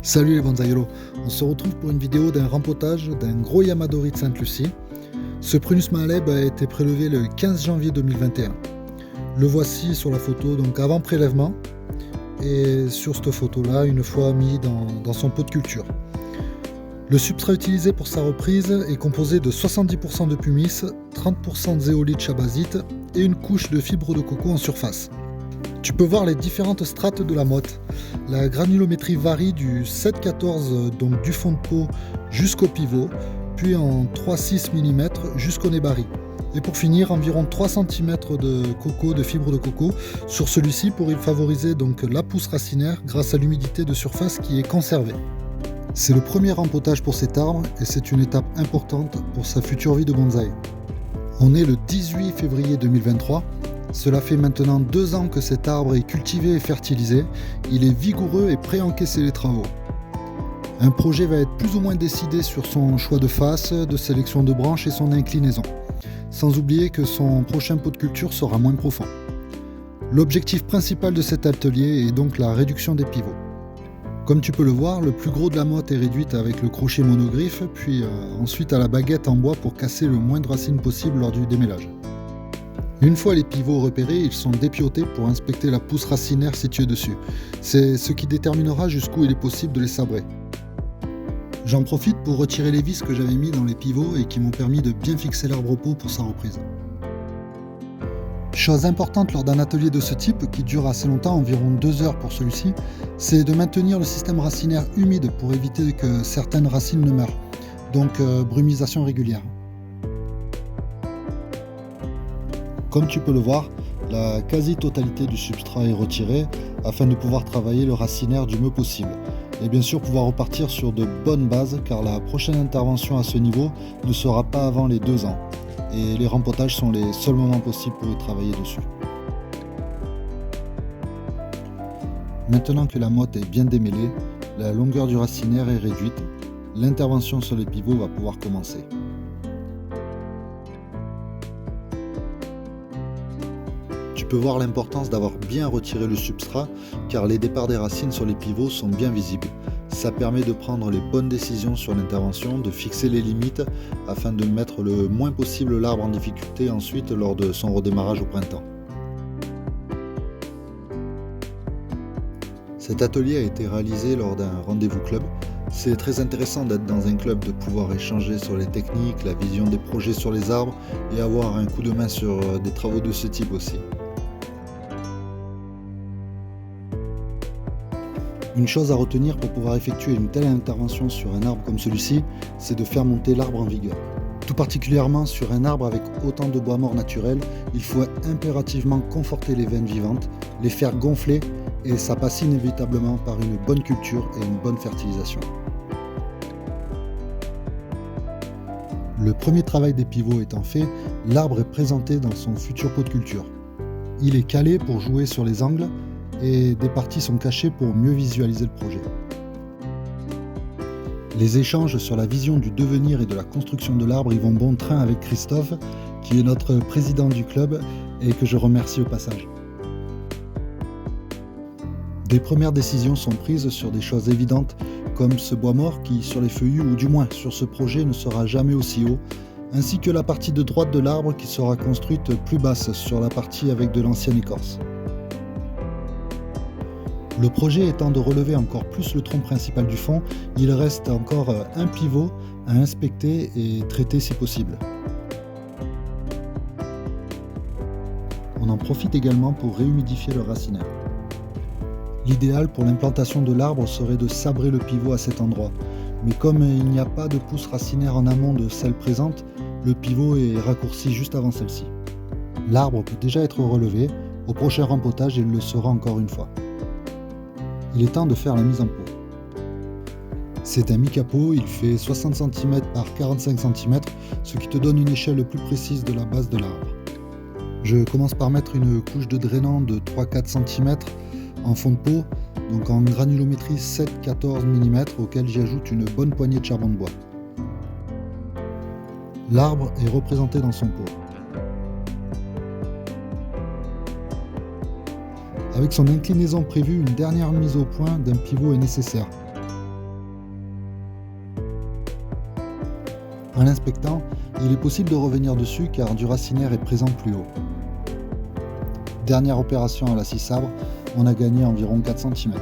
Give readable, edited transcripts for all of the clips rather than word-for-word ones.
Salut les bonsaïolos, on se retrouve pour une vidéo d'un rempotage d'un gros Yamadori de Sainte-Lucie. Ce Prunus Mahaleb a été prélevé le 15 janvier 2021. Le voici sur la photo donc avant prélèvement et sur cette photo là une fois mis dans son pot de culture. Le substrat utilisé pour sa reprise est composé de 70% de pumice, 30% de zéolite chabazite et une couche de fibre de coco en surface. Tu peux voir les différentes strates de la motte. La granulométrie varie du 7-14, donc du fond de pot jusqu'au pivot, puis en 3-6 mm jusqu'au nez-barri. Et pour finir, environ 3 cm de coco, de fibre de coco sur celui-ci pour y favoriser donc la pousse racinaire grâce à l'humidité de surface qui est conservée. C'est le premier rempotage pour cet arbre et c'est une étape importante pour sa future vie de bonsaï. On est le 18 février 2023. Cela fait maintenant 2 ans que cet arbre est cultivé et fertilisé. Il est vigoureux et prêt à encaisser les travaux. Un projet va être plus ou moins décidé sur son choix de face, de sélection de branches et son inclinaison. Sans oublier que son prochain pot de culture sera moins profond. L'objectif principal de cet atelier est donc la réduction des pivots. Comme tu peux le voir, le plus gros de la motte est réduite avec le crochet monogriffe, puis ensuite à la baguette en bois pour casser le moins de racines possible lors du démêlage. Une fois les pivots repérés, ils sont dépiotés pour inspecter la pousse racinaire située dessus. C'est ce qui déterminera jusqu'où il est possible de les sabrer. J'en profite pour retirer les vis que j'avais mis dans les pivots et qui m'ont permis de bien fixer l'arbre au pot pour sa reprise. Chose importante lors d'un atelier de ce type, qui dure assez longtemps, environ 2 heures pour celui-ci, c'est de maintenir le système racinaire humide pour éviter que certaines racines ne meurent. Donc brumisation régulière. Comme tu peux le voir, la quasi-totalité du substrat est retirée afin de pouvoir travailler le racinaire du mieux possible. Et bien sûr pouvoir repartir sur de bonnes bases car la prochaine intervention à ce niveau ne sera pas avant les 2 ans. Et les rempotages sont les seuls moments possibles pour y travailler dessus. Maintenant que la motte est bien démêlée, la longueur du racinaire est réduite, l'intervention sur les pivots va pouvoir commencer. Tu peux voir l'importance d'avoir bien retiré le substrat car les départs des racines sur les pivots sont bien visibles. Ça permet de prendre les bonnes décisions sur l'intervention, de fixer les limites afin de mettre le moins possible l'arbre en difficulté ensuite lors de son redémarrage au printemps. Cet atelier a été réalisé lors d'un rendez-vous club. C'est très intéressant d'être dans un club, de pouvoir échanger sur les techniques, la vision des projets sur les arbres et avoir un coup de main sur des travaux de ce type aussi. Une chose à retenir pour pouvoir effectuer une telle intervention sur un arbre comme celui-ci, c'est de faire monter l'arbre en vigueur. Tout particulièrement sur un arbre avec autant de bois mort naturel, il faut impérativement conforter les veines vivantes, les faire gonfler et ça passe inévitablement par une bonne culture et une bonne fertilisation. Le premier travail des pivots étant fait, l'arbre est présenté dans son futur pot de culture. Il est calé pour jouer sur les angles et des parties sont cachées pour mieux visualiser le projet. Les échanges sur la vision du devenir et de la construction de l'arbre y vont bon train avec Christophe, qui est notre président du club et que je remercie au passage. Des premières décisions sont prises sur des choses évidentes comme ce bois mort qui, sur les feuillus ou du moins sur ce projet, ne sera jamais aussi haut, ainsi que la partie de droite de l'arbre qui sera construite plus basse sur la partie avec de l'ancienne écorce. Le projet étant de relever encore plus le tronc principal du fond, il reste encore un pivot à inspecter et traiter si possible. On en profite également pour réhumidifier le racinaire. L'idéal pour l'implantation de l'arbre serait de sabrer le pivot à cet endroit, mais comme il n'y a pas de pousse racinaire en amont de celle présente, le pivot est raccourci juste avant celle-ci. L'arbre peut déjà être relevé, au prochain rempotage il le sera encore une fois. Il est temps de faire la mise en pot. C'est un mi-capot, il fait 60 cm par 45 cm, ce qui te donne une échelle plus précise de la base de l'arbre. Je commence par mettre une couche de drainant de 3-4 cm en fond de pot, donc en granulométrie 7-14 mm, auquel j'ajoute une bonne poignée de charbon de bois. L'arbre est représenté dans son pot. Avec son inclinaison prévue, une dernière mise au point d'un pivot est nécessaire. En l'inspectant, il est possible de revenir dessus car du racinaire est présent plus haut. Dernière opération à la scie sabre, on a gagné environ 4 cm.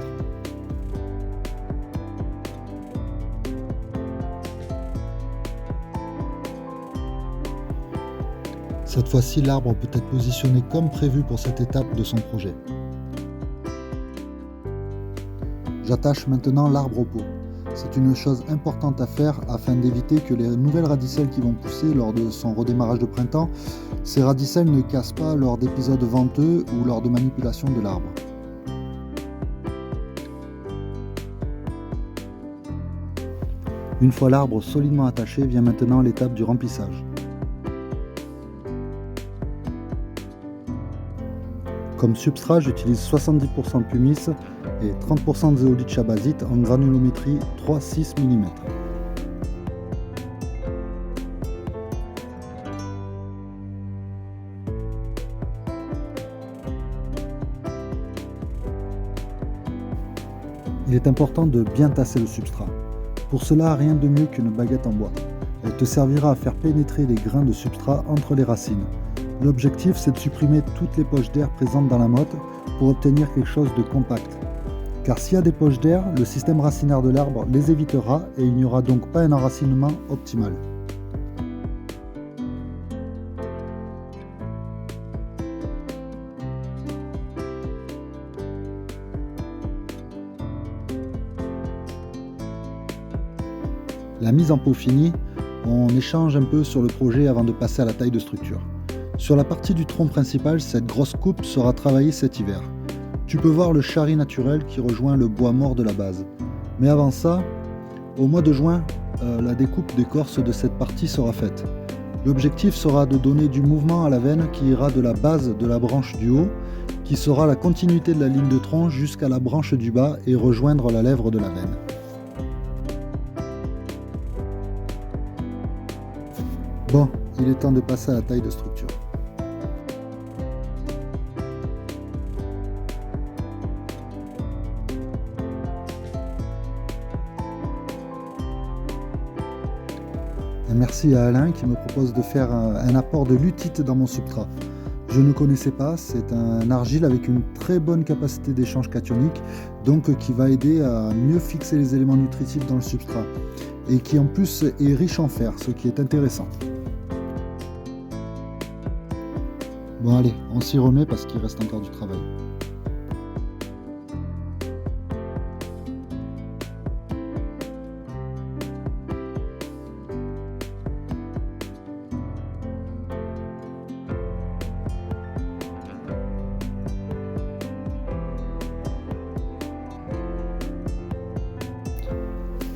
Cette fois-ci, l'arbre peut être positionné comme prévu pour cette étape de son projet. J'attache maintenant l'arbre au pot. C'est une chose importante à faire afin d'éviter que les nouvelles radicelles qui vont pousser lors de son redémarrage de printemps, ces radicelles ne cassent pas lors d'épisodes venteux ou lors de manipulation de l'arbre. Une fois l'arbre solidement attaché, vient maintenant l'étape du remplissage. Comme substrat, j'utilise 70% de pumice et 30% de zéolite chabazite en granulométrie 3-6 mm. Il est important de bien tasser le substrat. Pour cela, rien de mieux qu'une baguette en bois. Elle te servira à faire pénétrer les grains de substrat entre les racines. L'objectif, c'est de supprimer toutes les poches d'air présentes dans la motte pour obtenir quelque chose de compact. Car s'il y a des poches d'air, le système racinaire de l'arbre les évitera et il n'y aura donc pas un enracinement optimal. La mise en pot finie, on échange un peu sur le projet avant de passer à la taille de structure. Sur la partie du tronc principal, cette grosse coupe sera travaillée cet hiver. Tu peux voir le charri naturel qui rejoint le bois mort de la base. Mais avant ça, au mois de juin, la découpe d'écorce de cette partie sera faite. L'objectif sera de donner du mouvement à la veine qui ira de la base de la branche du haut, qui sera la continuité de la ligne de tronc jusqu'à la branche du bas et rejoindre la lèvre de la veine. Bon, il est temps de passer à la taille de structure. Et merci à Alain qui me propose de faire un apport de lutite dans mon substrat. Je ne connaissais pas, c'est un argile avec une très bonne capacité d'échange cationique, donc qui va aider à mieux fixer les éléments nutritifs dans le substrat, et qui en plus est riche en fer, ce qui est intéressant. Bon allez, on s'y remet parce qu'il reste encore du travail.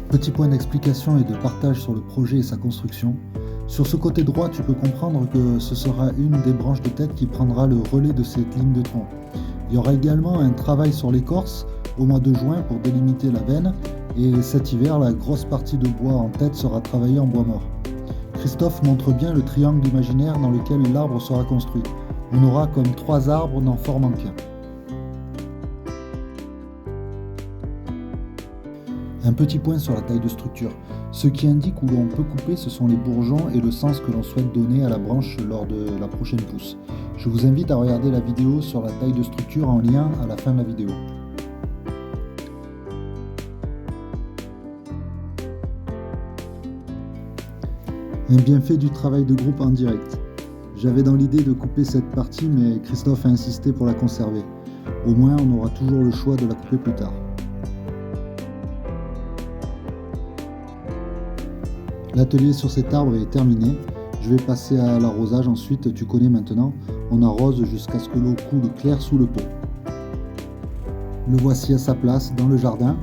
Petit point d'explication et de partage sur le projet et sa construction. Sur ce côté droit, tu peux comprendre que ce sera une des branches de tête qui prendra le relais de cette ligne de tronc. Il y aura également un travail sur l'écorce au mois de juin pour délimiter la veine, et cet hiver, la grosse partie de bois en tête sera travaillée en bois mort. Christophe montre bien le triangle imaginaire dans lequel l'arbre sera construit. On aura comme 3 arbres n'en formant qu'un. Un petit point sur la taille de structure. Ce qui indique où l'on peut couper, ce sont les bourgeons et le sens que l'on souhaite donner à la branche lors de la prochaine pousse. Je vous invite à regarder la vidéo sur la taille de structure en lien à la fin de la vidéo. Un bienfait du travail de groupe en direct. J'avais dans l'idée de couper cette partie, mais Christophe a insisté pour la conserver. Au moins, on aura toujours le choix de la couper plus tard. L'atelier sur cet arbre est terminé. Je vais passer à l'arrosage ensuite, tu connais maintenant. On arrose jusqu'à ce que l'eau coule clair sous le pot. Le voici à sa place dans le jardin.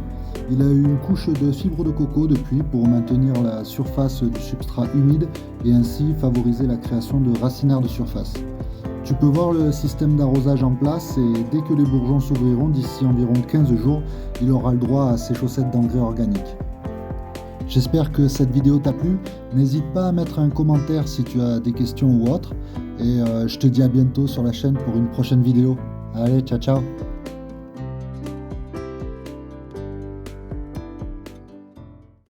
Il a eu une couche de fibres de coco depuis pour maintenir la surface du substrat humide et ainsi favoriser la création de racinaires de surface. Tu peux voir le système d'arrosage en place et dès que les bourgeons s'ouvriront d'ici environ 15 jours, il aura le droit à ses chaussettes d'engrais organiques. J'espère que cette vidéo t'a plu. N'hésite pas à mettre un commentaire si tu as des questions ou autres. Et je te dis à bientôt sur la chaîne pour une prochaine vidéo. Allez, ciao ciao!